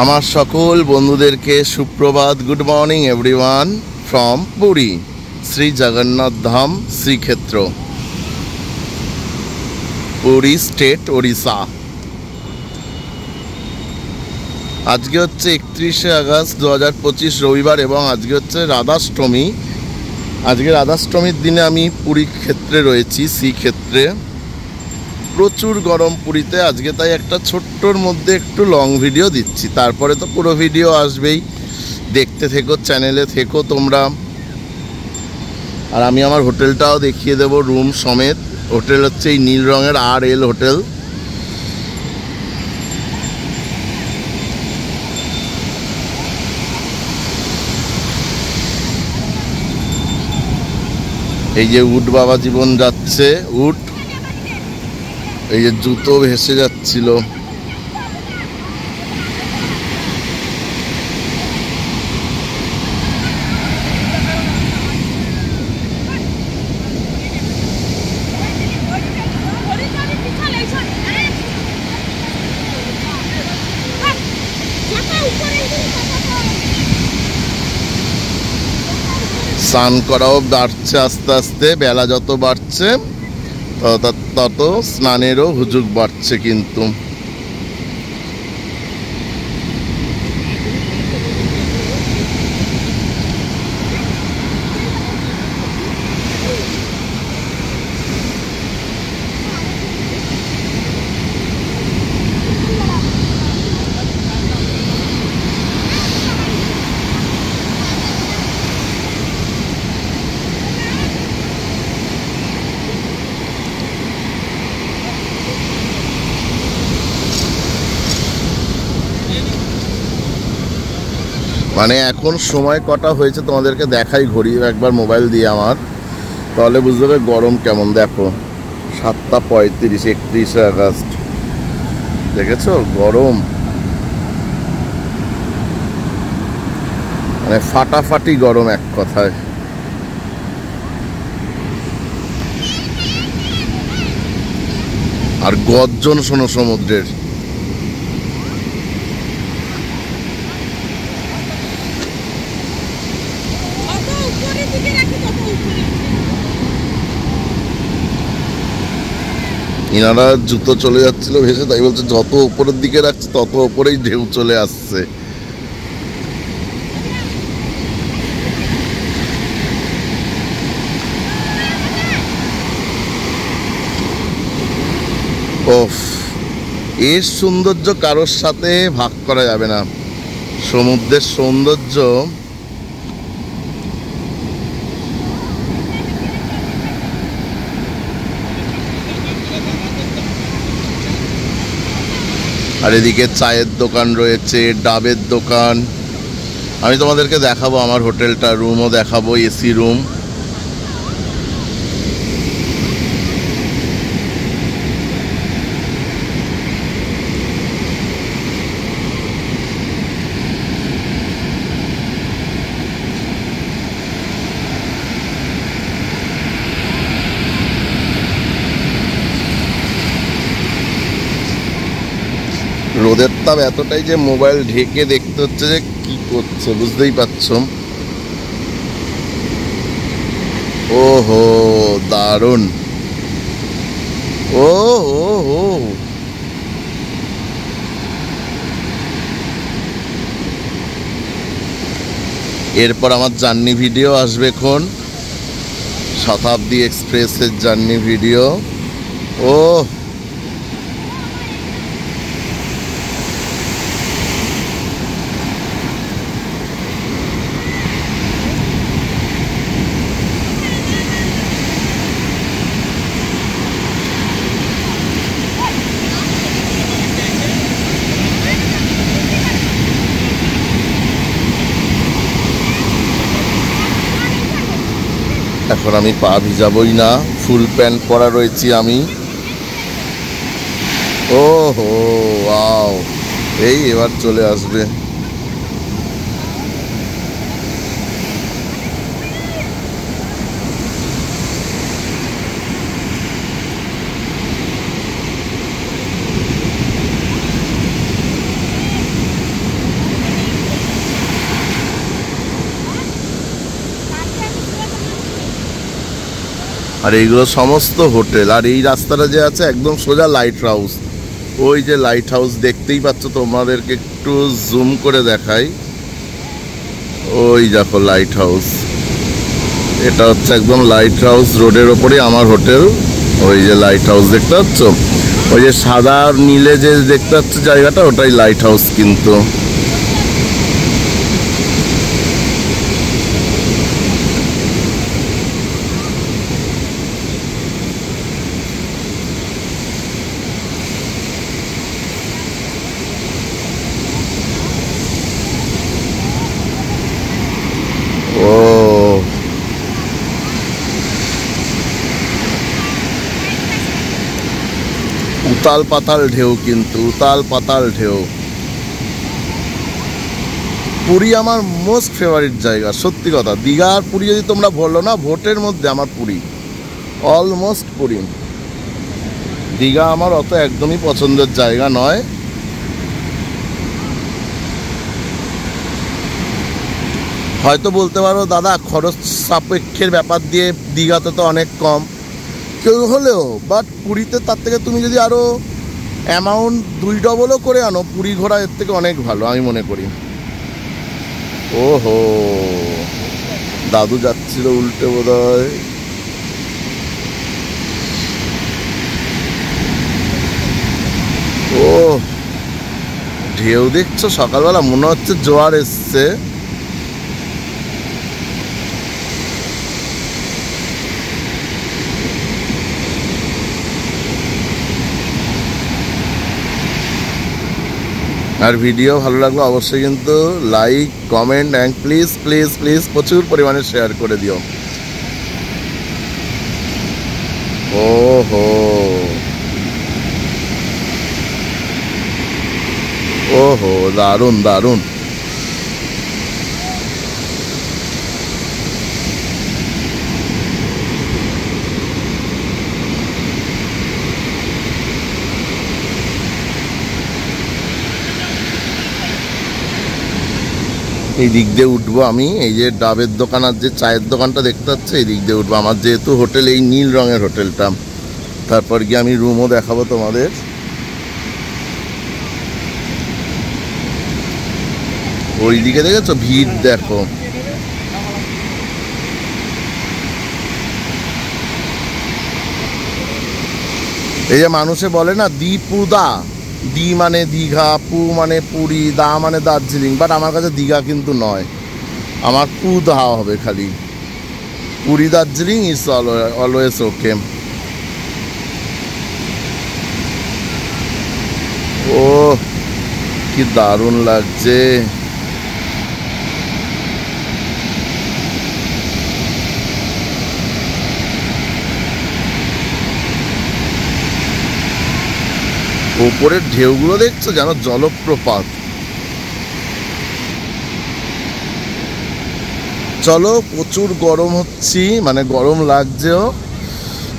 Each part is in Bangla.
আমার সকল বন্ধুদেরকে সুপ্রভাত। Good morning everyone from Puri Shri Jagannath Dham Srikshetra, Puri state, Odisha. আজকে হচ্ছে 31শে আগস্ট 2025 রবিবার এবং আজকে হচ্ছে রাধাষ্টমী। আজকে রাধাষ্টমীর দিনে আমি পুরী ক্ষেত্রে রয়েছি, শ্রীক্ষেত্রে। প্রচুর গরম পুরীতে আজকে, তাই একটা ছোট্টর মধ্যে একটু লং ভিডিও দিচ্ছি, তারপরে তো পুরো ভিডিও আসবেই। দেখতে থেকো, চ্যানেলে থেকো তোমরা। আর আমি আমার হোটেলটাও দেখিয়ে দেবো রুম সমেত। হোটেল হচ্ছে এই নীল রঙের RL হোটেল। এই যে উট বাবা জীবন যাচ্ছে, উট। এই যে জুতো ভেসে যাচ্ছিল। স্নান করাও বাড়ছে আস্তে আস্তে, বেলা যত বাড়ছে তত স্নানেরও হুজুগ বাড়ছে। কিন্তু মানে এখন সময় কটা হয়েছে তোমাদেরকে দেখাই, ঘড়ি একবার মোবাইল দিয়ে আমার, তাহলে বুঝতে হবে গরম কেমন। দেখো 7:35, 31শে আগস্ট। দেখেছো গরম, মানে ফাটাফাটি গরম এক কথায়। আর গর্জন শোনো সমুদ্রের। ইনারা জুতো চলে যাচ্ছিল ভেসে, তাই বলছে যত উপরের দিকে রাখছে তত উপরেই ঢেউ চলে আসছে। ওফ, এর সৌন্দর্য কারোর সাথে ভাগ করা যাবে না। সমুদ্রের সৌন্দর্য আর এদিকে চায়ের দোকান রয়েছে, ডাবের দোকান। আমি তোমাদেরকে দেখাবো আমার হোটেলটা, রুমও দেখাবো, এসি রুম। রোদের তাপ এতটাই যে মোবাইল ঢেকে দেখতে হচ্ছে যে কি করছে, বুঝতেই পারছো। ওহো দারুণ, ও হো হো। এরপর আমার জার্নি ভিডিও আসবে এখন, শতাব্দী এক্সপ্রেসের জার্নি ভিডিও। ও এখন আমি পা ভিজাবই না, ফুল প্যান্ট পরা রয়েছি আমি। ও হো ওয়াও, এই এবার চলে আসবে। আর এইগুলো সমস্ত হোটেল। আর এই রাস্তাটা যে আছে একদম সোজা লাইট হাউস। ওই যে লাইট হাউস দেখতেই পাচ্ছ, তোমাদেরকে একটু জুম করে দেখাই। ওই দেখো লাইট হাউস, এটা হচ্ছে একদম লাইট হাউস রোডের ওপরে আমার হোটেল। ওই যে লাইট হাউস দেখতে পাচ্ছ, ওই যে সাদা আর নীলে যে দেখতে পাচ্ছ জায়গাটা, ওটাই লাইট হাউস কিন্তু। উতাল পাতাল ঢেউ, কিন্তু উতাল পাতাল ঢেউ। পুরী আমার মোস্ট ফেভারিট জায়গা, সত্যি কথা। দীঘা আর পুরী যদি তোমরা বলো না, ভোটের মধ্যে আমার পুরী, অলমোস্ট পুরী। দীঘা আমার অত একদমই পছন্দের জায়গা নয়। হয়তো বলতে পারো দাদা খরচ সাপেক্ষের ব্যাপার দিয়ে দীঘাতে তো অনেক কম, কেউ হলেও, বাট পুরীতে তার থেকে তুমি যদি আরো অ্যামাউন্ট 2 ডবলও করে আনো, পুরী ঘোরা এর থেকে অনেক ভালো আমি মনে করি। ওহো, দাদু যাচ্ছিল উল্টে বোধহয়। ও ঢেউ দেখছো সকালবেলা, মনে হচ্ছে জোয়ার এসছে। আর ভিডিও ভালো লাগলো অবশ্যই কিন্তু like, comment and please please please প্রচুর পরিমাণে শেয়ার করে দিও। ওহো ওহো, দারুণ দারুণ। এই দিক দিয়ে উঠবো আমি, এই যে ডাবের দোকান আর যে চায়ের দোকানটা দেখতে পাচ্ছি, এই দিক দিয়ে উঠবো। আমার যেহেতু হোটেল এই নীল রঙের হোটেলটা, তারপর গিয়ে আমি রুমও দেখাবো তোমাদের। ওই দিকে দেখেছো ভিড় দেখো। এই যে মানুষে বলে না দীপুদা, দি মানে দীঘা, পু মানে পুরী, দা মানে দার্জিলিং, বাট আমার কাছে দীঘা কিন্তু নয়, আমার পু দা হবে খালি। Puri Darjeeling is always okay. ও কি দারুণ লাগছে। ওপরের ঢেউগুলো দেখছো যেন জলপ্রপাত। চলো, প্রচুর গরম হচ্ছি, মানে গরম লাগছেও।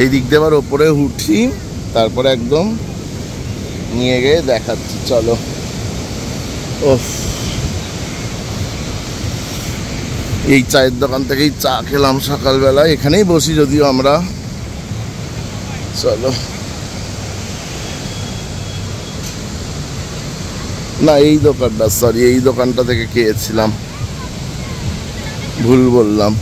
এই দিক দিয়ে আবার ওপরে উঠি, তারপরে একদম নিয়ে গিয়ে দেখাচ্ছি। চলো। ওফ, এই চায়ের দোকান থেকেই চা খেলাম সকালবেলা, এখানেই বসি যদিও আমরা। চলো না, এই দোকানটা, সরি, এই দোকানটা থেকে খেয়েছিলাম, ভুল বললাম।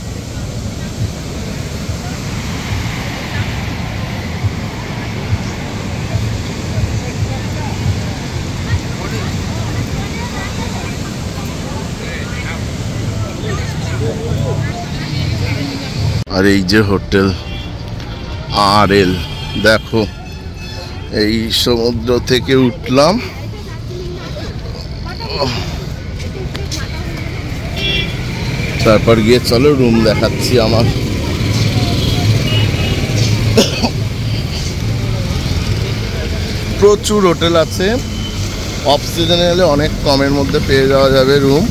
আর এই যে হোটেল RL, দেখো এই সমুদ্র থেকে উঠলাম, তারপর গিয়ে চলো রুম দেখাচ্ছি আমার। প্রচুর হোটেল আছে, অফ সিজনে এলে অনেক কমের মধ্যে পেয়ে যাওয়া যাবে রুম।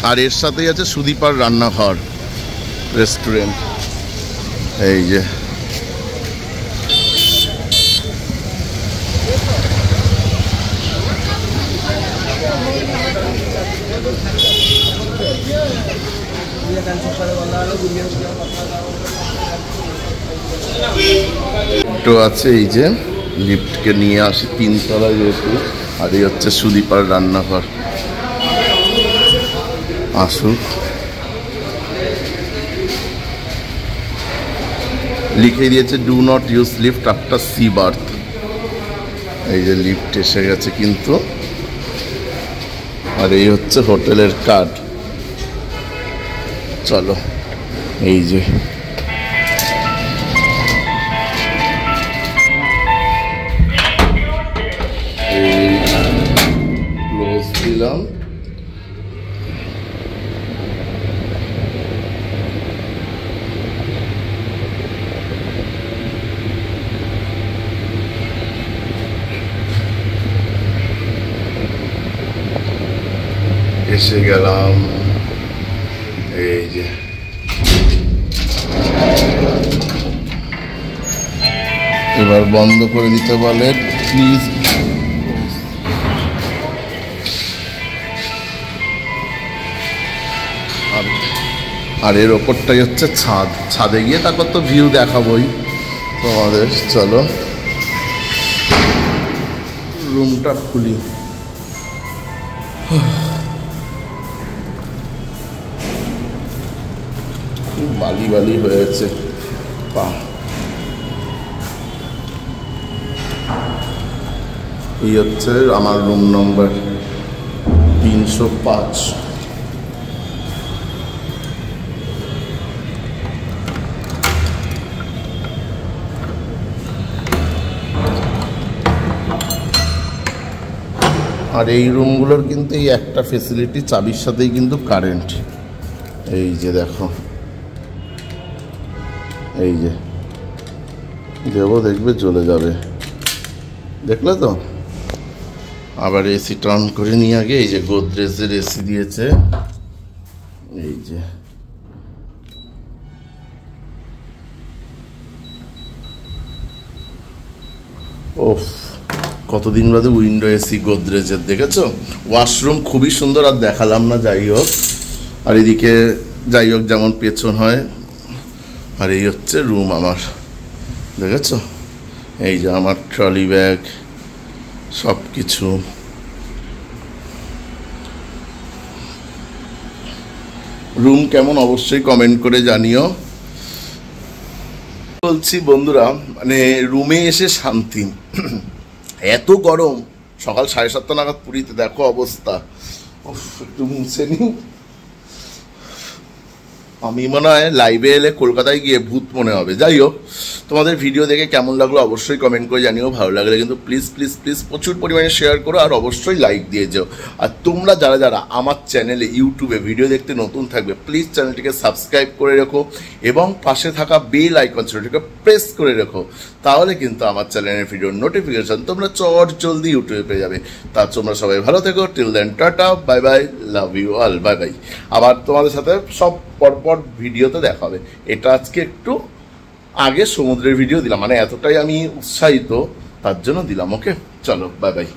আর এর সাথেই আছে সুদীপার রান্নাঘর রেস্টুরেন্ট। এই যে লিফটও আছে, এই যে লিফটকে নিয়ে আসি 3 তলায় যেহেতু। আর এই হচ্ছে সুদীপার রান্নাঘর। আসুক, লিখে দিয়েছে do not use lift after C birth. এই যে লিফট এসে গেছে কিন্তু। আর এই হচ্ছে হোটেলের কার্ড। চলো, এই যে ক্লোজ দিলাম। এসে গেলাম, এই যে এবার বন্ধ করে দিতে বলে প্লিজ। আর এর ওপরটাই হচ্ছে ছাদ। ছাদে গিয়ে তারপর তো ভিউ দেখাবোই তোমাদের। চলো রুমটা খুলি। বালি বালি হয়েছে পা। এই হচ্ছে আমার রুম নম্বর 305। আর এই রুমগুলোর কিন্তু এই একটা ফেসিলিটি, চাবির সাথেই কিন্তু কারেন্ট। এই যে দেখো, এই যে দেবো, দেখবে জ্বলে যাবে, দেখলে তো। আবার এসিটা অন করে নিয়ে আগে। এই যে গোদরেজের এসি দিয়েছে, এই যে ওফ, কতদিন বাদে উইন্ডো এসি গোদরেজের, দেখেছো। ওয়াশরুম খুবই সুন্দর, আর দেখালাম না, যাই হোক। আর এদিকে যাই হোক যেমন পেছন হয়। আর এই হচ্ছে রুম আমার, দেখেছো। এই যে আমার ট্রলি ব্যাগ, সব কিছু। রুম কেমন অবশ্যই কমেন্ট করে জানিও। বলছি বন্ধুরা, মানে রুমে এসে শান্তি। এত গরম, সকাল 7:30 নাগাদ পুরীতে, দেখো অবস্থা। একটু মুছে নি। আমি মনে হয় লাইভে এলে কলকাতায় গিয়ে ভূত মনে হবে। যাই হোক, তোমাদের ভিডিও দেখে কেমন লাগলো অবশ্যই কমেন্ট করে জানিও। ভালো লাগলে কিন্তু প্লিজ প্লিজ প্লিজ প্রচুর পরিমাণে শেয়ার করো, আর অবশ্যই লাইক দিয়ে যাও। আর তোমরা যারা যারা আমার চ্যানেলে ইউটিউবে ভিডিও দেখতে নতুন থাকবে, প্লিজ চ্যানেলটিকে সাবস্ক্রাইব করে রেখো এবং পাশে থাকা বেল আইকন সেটাকে প্রেস করে রেখো। তাহলে কিন্তু আমার চ্যানেলের ভিডিওর নোটিফিকেশন তোমরা চট জলদি ইউটিউবে পেয়ে যাবে। তা তোমরা সবাই ভালো থেকো। Till then, tata, bye bye, love you all, bye bye. আবার তোমাদের সাথে সব পরপর ভিডিওতে দেখা হবে। এটা আজকে একটু আগে সমুদ্রের ভিডিও দিলাম, মানে এতটাই আমি উৎসাহিত, তার জন্য দিলাম। ওকে, চলো, বাই বাই।